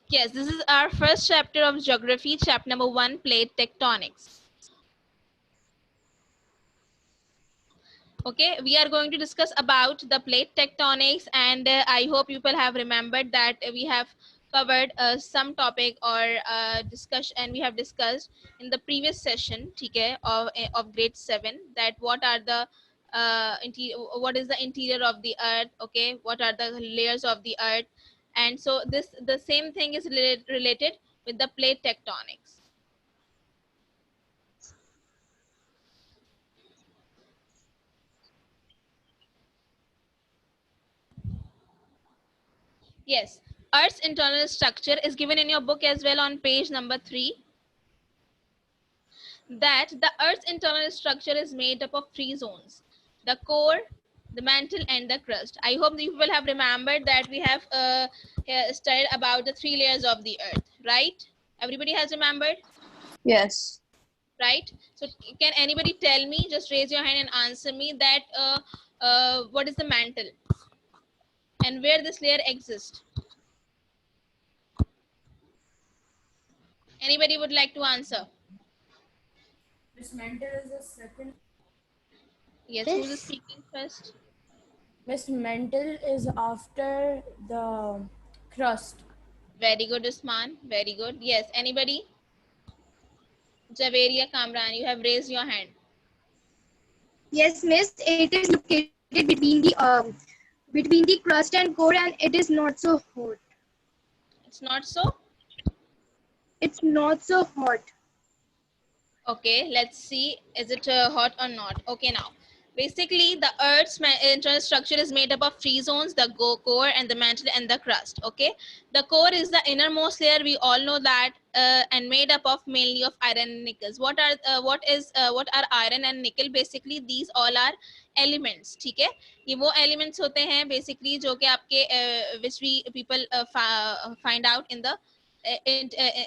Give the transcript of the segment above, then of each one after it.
Yes, this is our first chapter of geography, chapter number 1, plate tectonics. Okay, we are going to discuss about the plate tectonics, and I hope people have remembered that we have covered some topic or discussion, and we have discussed in the previous session, okay, of grade 7, that what are the what is the interior of the earth, okay, what are the layers of the earth, and so this the same thing is related with the plate tectonics. Yes, Earth's internal structure is given in your book as well on page number 3. That the Earth's internal structure is made up of 3 zones: the core, the mantle, and the crust. I hope you will have remembered that we have studied about the 3 layers of the Earth, right? Everybody has remembered, Yes. right? So, can anybody tell me? Just raise your hand and answer me that what is the mantle and where this layer exists? Anybody would like to answer? Miss Mental is the second. Yes, who's Yes. speaking first? Miss Mental is after the crust. Very good, Usman. Very good. Yes, anybody? Javeria Kamran, you have raised your hand. Yes, miss, it is located between the crust and core, and it is not so hot. It's not so? It's not so hot. Okay, let's see. Is it hot or not? Okay, now. Basically, the Earth's internal structure is made up of 3 zones: the core and the mantle and the crust. Okay, the core is the innermost layer. We all know that, and made up of mainly of iron and nickels. What are iron and nickel? Basically, these all are elements. ठीक है, ये वो elements होते हैं basically जो कि आपके which we people find out in the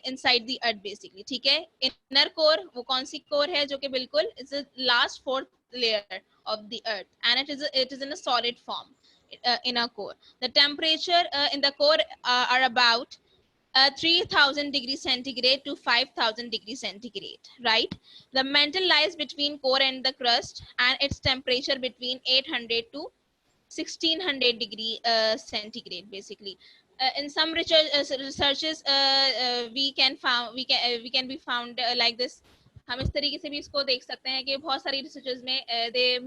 inside the earth basically. ठीक है, inner core वो कौन सी core है जो कि बिल्कुल is the last fourth layer of the earth, and it is in a solid form. Inner core, the temperature in the core are about 3000 degrees centigrade to 5000 degrees centigrade, right? The mantle lies between core and the crust, and its temperature between 800 to 1600 degree centigrade basically. In some researches we can be found like this. हम इस तरीके से भी इसको देख सकते हैं कि बहुत सारी रिसर्चेस में they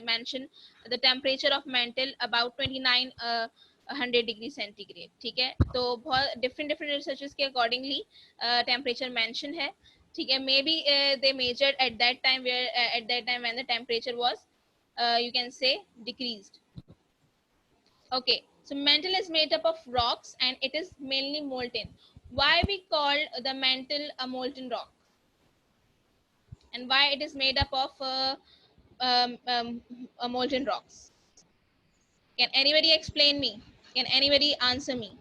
mention the temperature of mantle about 29 100 degree centigrade. ठीक है, तो बहुत डिफरेंट डिफरेंट रिसर्चेस के अकॉर्डिंगली टेम्परेचर मेंशन है. ठीक है, may be they measured at that time when the temperature was you can say decreased. Okay, so mantle is made up of rocks and it is mainly molten. Why we call the mantle a molten rock? And why it is made up of molten rocks? Can anybody explain me? Can anybody answer me?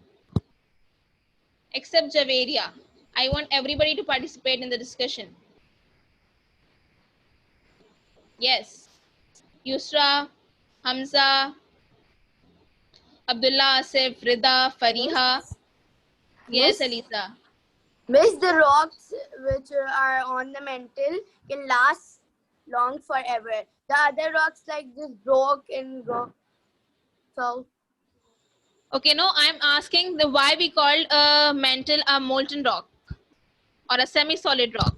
Except Javeria. I want everybody to participate in the discussion. Yes. Yusra, Hamza, Abdullah, Asif, Rida, Fariha. Yes, Miss, Alisa. Miss, the rocks which are on the mantle can last long forever. The other rocks like just broke and broke. So Okay, no, I'm asking the why we called a mantle a molten rock or a semi-solid rock.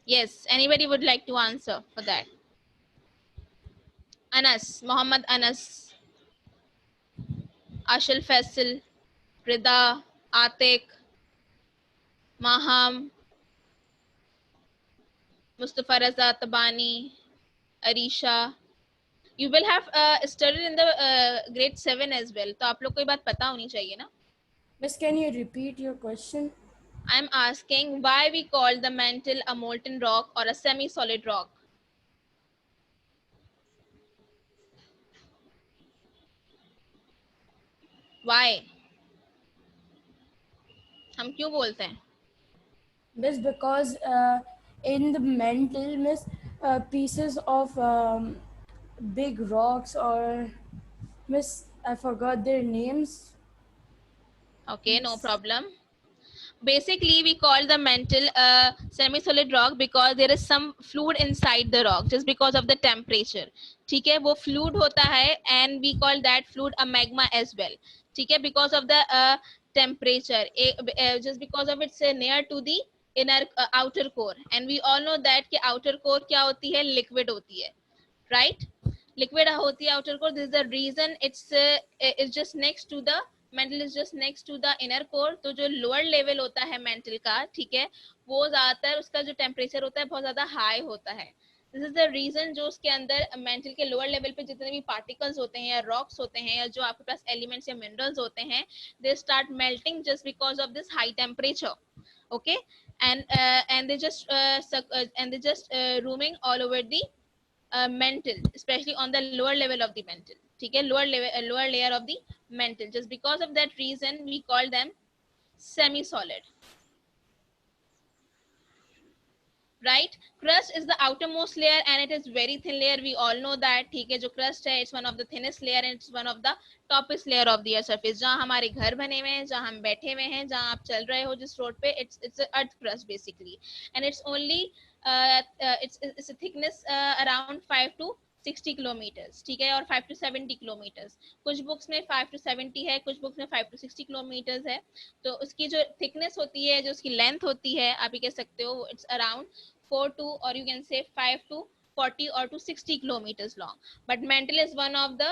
Yes, anybody would like to answer for that? Anas, Muhammad Anas, Ashil Faisal, Rida, Atik, Maham, Mustafa Raza Tabani, Arisha. You will have studied in the grade 7 as well. तो आप लोग को ये बात पता होनी चाहिए ना? Miss, can you repeat your question? I'm asking why we call the mantle a molten rock or a semi-solid rock. Why? हम क्यों बोलते हैं? Miss, because in the mantle, Miss, pieces of big rocks or Miss, I forgot their names. Okay, no problem. Basically we call the mantle semi-solid rock because there is some fluid inside the rock just because of the temperature. ठीक है, वो fluid होता है and we call that fluid a magma as well. ठीक है, because of the temperature, just because of it's near to the inner outer core, and we all know that कि outer core क्या होती है, liquid होती है, right? Liquid होती है outer core. This is the reason it's just next to the mantle is just next to the inner core. तो जो lower level होता है mantle का, ठीक है, वो ज्यादातर उसका जो temperature होता है बहुत ज्यादा high होता है. This is the reason जो उसके अंदर mantle के lower level पे जितने भी particles होते हैं या rocks होते हैं या जो आपके पास elements या minerals होते हैं, they start melting just because of this high temperature. Okay, and they just roaming all over the mantle, especially on the lower level of the mantle. ठीक है, lower layer of the mantle. Just because of that reason we call them semi solid. Right, crust is the outermost layer and it is very thin layer. We all know that. ठीक है, जो crust है, it's one of the thinnest layer and it's one of the toppest layer of the earth surface. जहाँ हमारे घर बने हुए हैं, जहाँ हम बैठे हुए हैं, जहाँ आप चल रहे हो जिस रोड पे, it's a earth crust basically, and it's only it's a thickness around 5 to 60 kilometres. ठीक है, और 5 to 70 किलोमीटर्स. कुछ बुक्स में 5 to 70 है, कुछ बुक्स में 5 to 60 किलोमीटर्स है. तो उसकी जो थिकनेस होती है, जो उसकी लेंथ होती है, आप ये कह सकते हो it's around 4 to, or you can say 5 to 40 or to 60 kilometers long. But mantle is one of the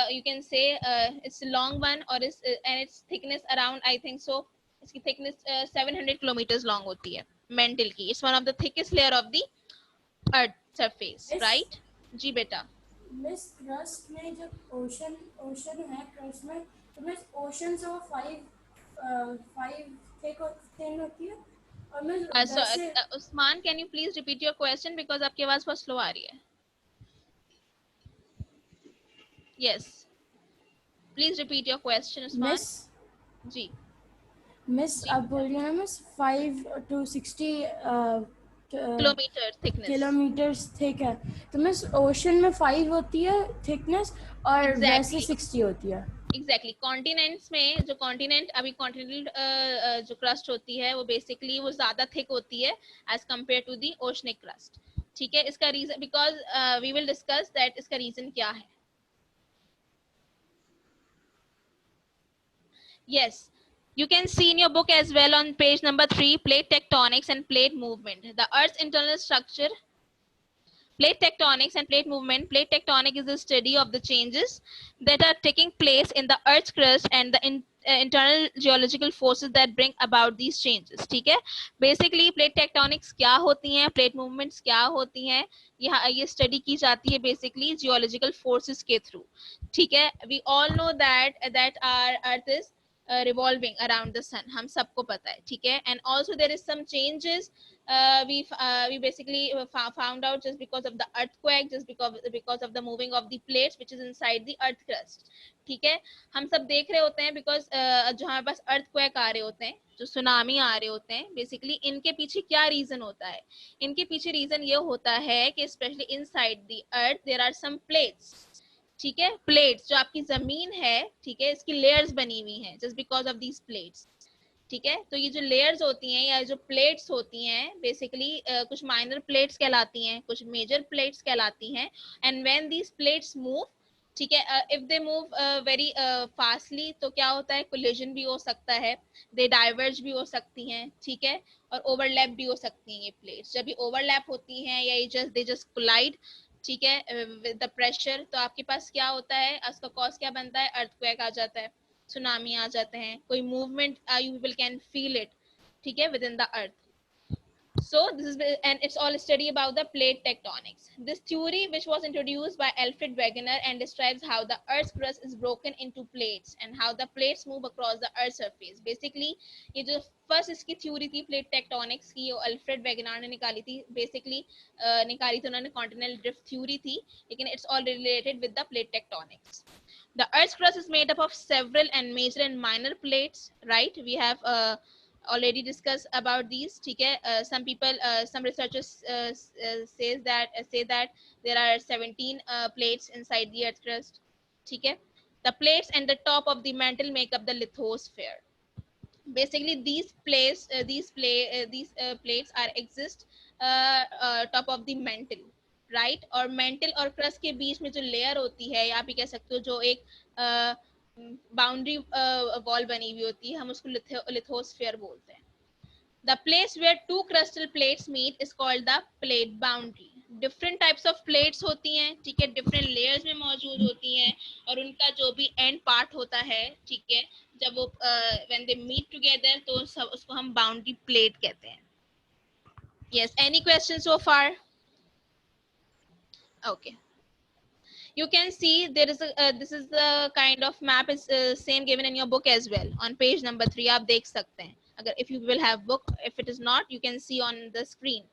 you can say it's a long one, or is and its thickness around, I think so, इसकी thickness 700 kilometers long होती है mantle की. It's one of the thickest layer of the earth surface. Yes. Right जी बेटा. Miss crust में जब ocean है crust में, तो मिस ओशन से वो फाइव थिन होती है, और मिस So वैसे Usman, can you please repeat your question because आपकी आवाज बहुत slow आ रही है. Yes, please repeat your question Usman. जी. मिस आप बोल रही हैं miss 5 to 60 kilometre thickness. Kilometres thick है, तो मिस ओशन में 5 होती है थिकनेस और वैसे Exactly. 60 होती है. एग्जैक्टली कॉन्टिनेंट्स में जो कॉन्टिनेंट अभी कॉन्टिनेंटल जो क्रस्ट होती है वो बेसिकली वो ज्यादा थिक होती है as compare to the oceanic crust. ठीक है, इसका reason because we will discuss that इसका रीजन क्या है. Yes, you can see in your book as well on page number 3, plate tectonics and plate movement. The Earth's internal structure, plate tectonics and plate movement. Plate tectonic is the study of the changes that are taking place in the Earth's crust and the internal geological forces that bring about these changes. ठीक है, basically plate tectonics क्या होती हैं, plate movements क्या होती हैं, ये study की जाती है basically geological forces के through. ठीक है, we all know that our Earth is revolving around the sun. हम सबको पता है. ठीक है, and also there is some changes we basically found out just because of the earthquake, just because of the moving of the plates which is inside the earth crust. ठीक है, हम सब देख रहे होते हैं because जो हमारे पास earthquake आ रहे होते हैं, जो सुनामी आ रहे होते हैं, बेसिकली इनके पीछे क्या रीजन होता है. इनके पीछे रीजन ये होता है कि specially inside the earth there are some plates. ठीक है, प्लेट्स जो आपकी जमीन है, ठीक है, इसकी लेयर्स बनी हुई हैं just because of these plates. ठीक है, तो ये जो लेयर्स होती हैं या जो प्लेट्स होती हैं बेसिकली कुछ माइनर प्लेट्स कहलाती हैं, कुछ मेजर प्लेट्स कहलाती हैं. And when these plates move, ठीक है, if they move very fastly तो क्या होता है, कोलिजन भी हो सकता है, दे डाइवर्ज भी हो सकती हैं. ठीक है, और ओवरलैप भी हो सकती हैं ये प्लेट्स. जब ये ओवरलैप होती हैं या ये दे जस्ट कोलाइड, ठीक है, विद द प्रेशर, तो आपके पास क्या होता है, उसका कॉज क्या बनता है, अर्थक्वेक आ जाता है, सुनामी आ जाते हैं, कोई movement you people can feel it. ठीक है, with in the earth. So this is, and it's all a study about the plate tectonics. This theory, which was introduced by Alfred Wegener, and describes how the Earth's crust is broken into plates and how the plates move across the Earth's surface. Basically, ये जो first इसकी theory थी plate tectonics की, वो Alfred Wegener ने निकाली थी. Basically निकाली थी उन्होंने continental drift theory थी, लेकिन it's all related with the plate tectonics. The Earth's crust is made up of several and major and minor plates. Right, we have already discussed about these. ठीक है, some people some researchers say that there are 17 plates inside the earth crust. ठीक है. The plates and the top of the mantle make up the lithosphere. Basically these plates are exist top of the mantle, right? और mantle और crust के बीच में जो layer होती है, या आप ये कह सकते हो जो एक बाउंड्री वॉल बनी हुई होती है, हम उसको लिथोस्फीयर बोलते हैं. The place where two crustal plates meet is called the plate boundary. Different types of plates होती हैं, ठीक है, different layers में मौजूद होती हैं, और उनका जो भी end part होता है, ठीक है, जब वो when they meet together तो सब उसको हम boundary plate कहते हैं. Yes, any questions so far? Okay. You can see there is a this is the kind of map is same given in your book as well on page number 3. आप देख सकते हैं अगर if you will have book, if it is not you can see on the screen.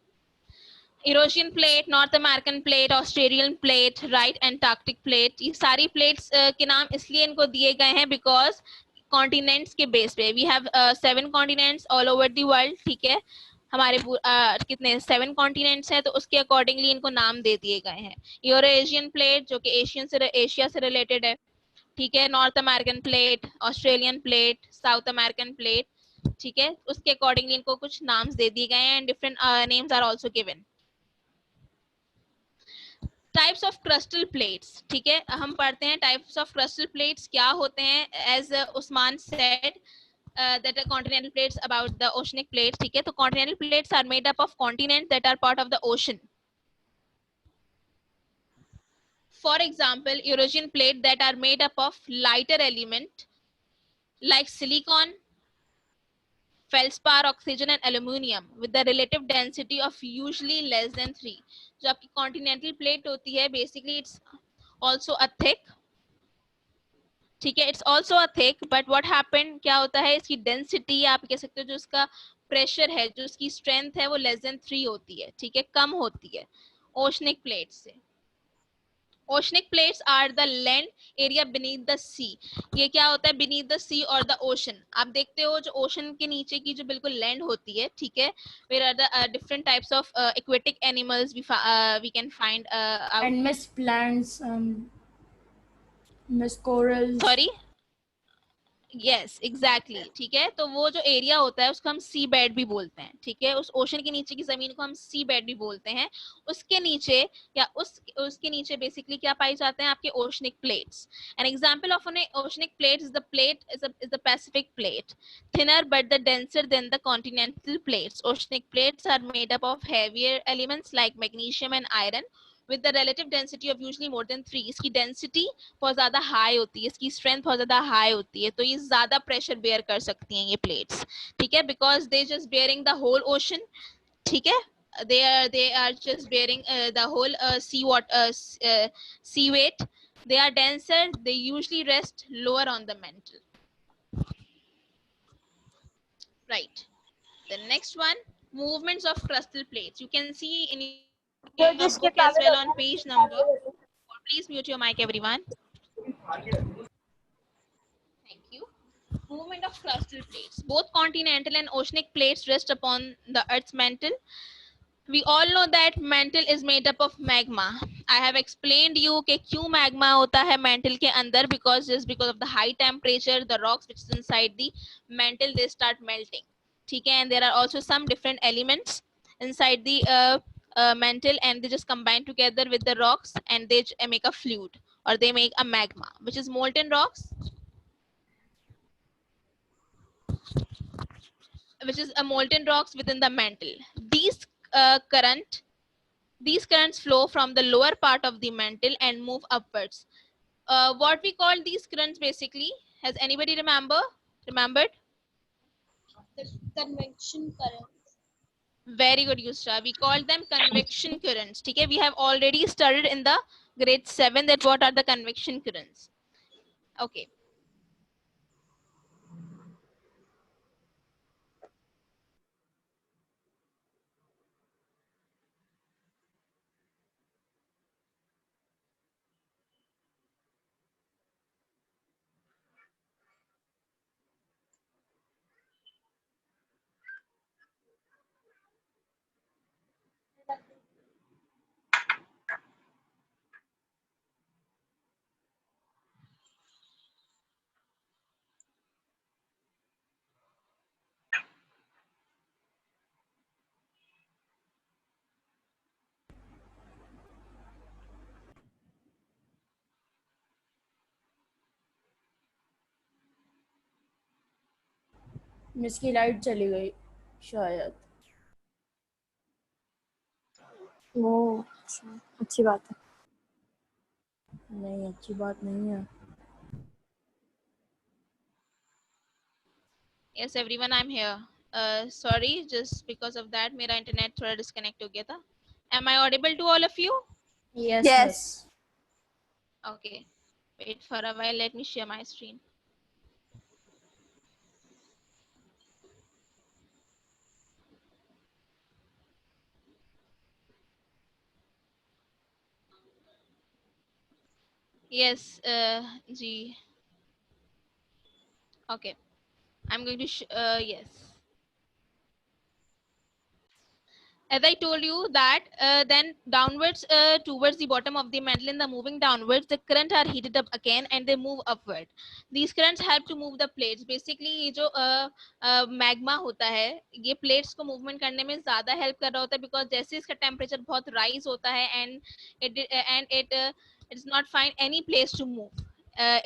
Eurasian plate, North American plate, Australian plate, right, Antarctic plate. ये सारी plates के नाम इसलिए इनको दिए गए हैं because continents के base पे we have 7 continents all over the world, ठीक है. हमारे कितने 7 कॉन्टिनेंट्स हैं, तो उसके अकॉर्डिंगली इनको नाम दे दिए गए हैं. यूरो एशियन प्लेट जो कि एशिया से रिलेटेड है, ठीक है. North American plate, Australian plate, south American plate, ठीक है. उसके अकॉर्डिंगली इनको कुछ नाम्स दे दिए गए हैं and different names are also given. Types of crystal plates, ठीक है, हम पढ़ते हैं टाइप्स ऑफ क्रिस्टल प्लेट्स क्या होते हैं. As Usman said that are continental plates about the oceanic plates, ठीक है. तो continental plates are made up of continents that are part of the ocean. For example, Eurasian plate that are made up of lighter element like silicon, feldspar, oxygen and aluminium with the relative density of usually less than 3. जो आपकी continental plate होती है basically it's also a thick, ठीक है, it's also a thick, but what happened क्या होता है, इसकी डेंसिटी आप कह सकते हो जो इसका प्रेशर है, जो इसकी स्ट्रेंथ है वो लेस देन 3 होती है, ठीक है, कम होती है ओशनिक प्लेट से. Oceanic plates are the land area beneath the sea. ये क्या होता है बीनीथ द सी और द ओशन. आप देखते हो जो ओशन के नीचे की जो बिल्कुल लैंड होती है, ठीक है, where are the different types of aquatic animals we can find out. And miss plants, miss corals. Sorry, yes exactly, ठीक है. तो वो जो एरिया होता है उसको हम सी बेड भी बोलते हैं, ठीक है. उस ओशन के नीचे की जमीन को हम सी बेड भी बोलते हैं. उसके नीचे या उसके नीचे बेसिकली क्या पाई जाते हैं आपके oceanic plates. An example of an oceanic plate is the plate is the Pacific plate, thinner but the denser than the continental plates. Oceanic plates are made up of heavier elements like magnesium and iron with the relative density of usually more than 3. इसकी density बहुत ज्यादा high होती है, इसकी strength बहुत ज्यादा high होती है, तो ये ज्यादा प्रेशर बेयर कर सकती हैं ये प्लेट्स, ठीक है, because they just bearing the whole ocean, ठीक है. they are just bearing the whole sea weight. They are denser, they usually rest lower on the mantle, right. The next one, movements of crustal plates. You can see in your book as well on page number. Please mute your mic, everyone. Thank you. Movement of crustal plates. Both continental and oceanic plates rest upon the Earth's mantle. We all know that mantle is made up of magma. I have explained you कि क्यों magma होता है mantle के अंदर, because just because of the high temperature, the rocks which is inside the mantle they start melting. ठीक है, and there are also some different elements inside the mantle, and they just combine together with the rocks and they make a fluid, or they make a magma, which is molten rocks, which is a molten rocks within the mantle. These currents flow from the lower part of the mantle and move upwards. What we call these currents basically, has anybody remembered? The convection current. Very good, Yusra. We call them convection currents. Okay, we have already studied in the grade 7 that what are the convection currents. Okay. Miss की light चली गई शायद। वो अच्छा, अच्छी बात है। नहीं, अच्छी बात नहीं है। Yes, everyone, I'm here. Sorry, just because of that, मेरा internet थोड़ा disconnect हो गया था. Am I audible to all of you? Yes Yes. Miss. Okay. Wait for a while. Let me share my screen. Yes, G. Okay. I'm going to, yes. As I told you that then downwards towards the bottom of the mantle, in the moving downwards, the current are heated up again and they move upward. These currents help to move the plates. Basically ये जो magma होता है, ये plates को movement करने में ज़्यादा help कर रहा होता है, because जैसे इसका temperature बहुत rise होता है and it is not find any place to move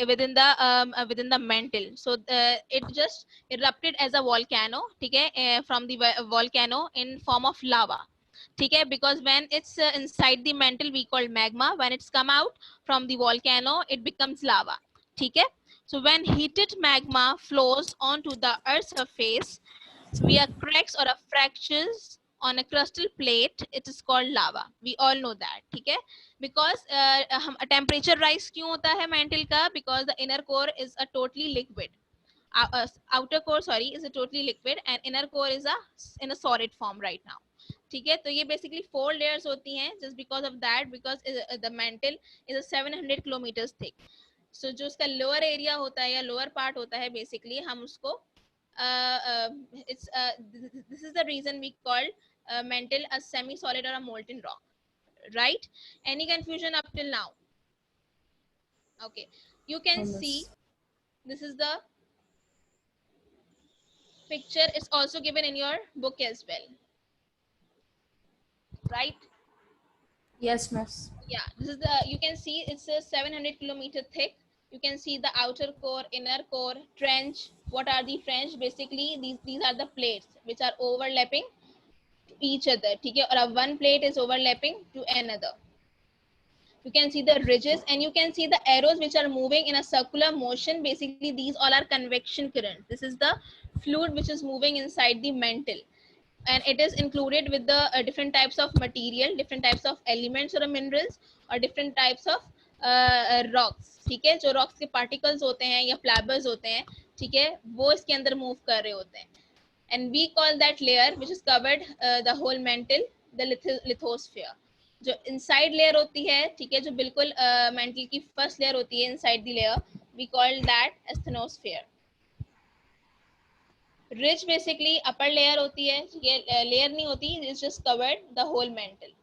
within the mantle. So it just erupted as a volcano, ठीक है, from the volcano in form of lava, ठीक है, because when it's inside the mantle we call magma, when it's come out from the volcano it becomes lava, ठीक है. So when heated magma flows onto the earth's surface via cracks or fractures on a crustal plate, it is called lava. We all know that, ठीक है, because temperature rise क्यों होता है mantle का, because the inner core is a totally liquid, outer core sorry is a totally liquid and inner core is a in a solid form right now, ठीक है. तो ये basically 4 layers होती हैं, just because of that, because the mantle is a 700 kilometers thick. So जो उसका lower area होता है या lower part होता है, basically हम उसको it's this is the reason we call mantle a semi solid or a molten rock, right? Any confusion up till now? Okay, you can see this is the picture. It's also given in your book as well, right? Yes miss. Yeah, this is the, you can see it's a 700 kilometer thick. You can see the outer core, inner core, trench. What are the trench? Basically these are the plates which are overlapping to each other, ठीक है, और one plate is overlapping to another. You can see the ridges and you can see the arrows which are moving in a circular motion. Basically these all are convection currents. This is the fluid which is moving inside the mantle, and it is included with the different types of material, different types of elements or minerals, or different types of rocks, ठीक है, जो rocks के particles होते हैं या flabers होते हैं, ठीक है, वो इसके अंदर move कर रहे होते हैं, and we call that layer which is covered the whole mantle the lithosphere. जो inside layer होती है, ठीक है, जो बिल्कुल mantle की first layer होती है, inside the layer we call that asthenosphere. Ridge basically upper layer होती है, ये layer नहीं होती, it's just covered the whole mantle.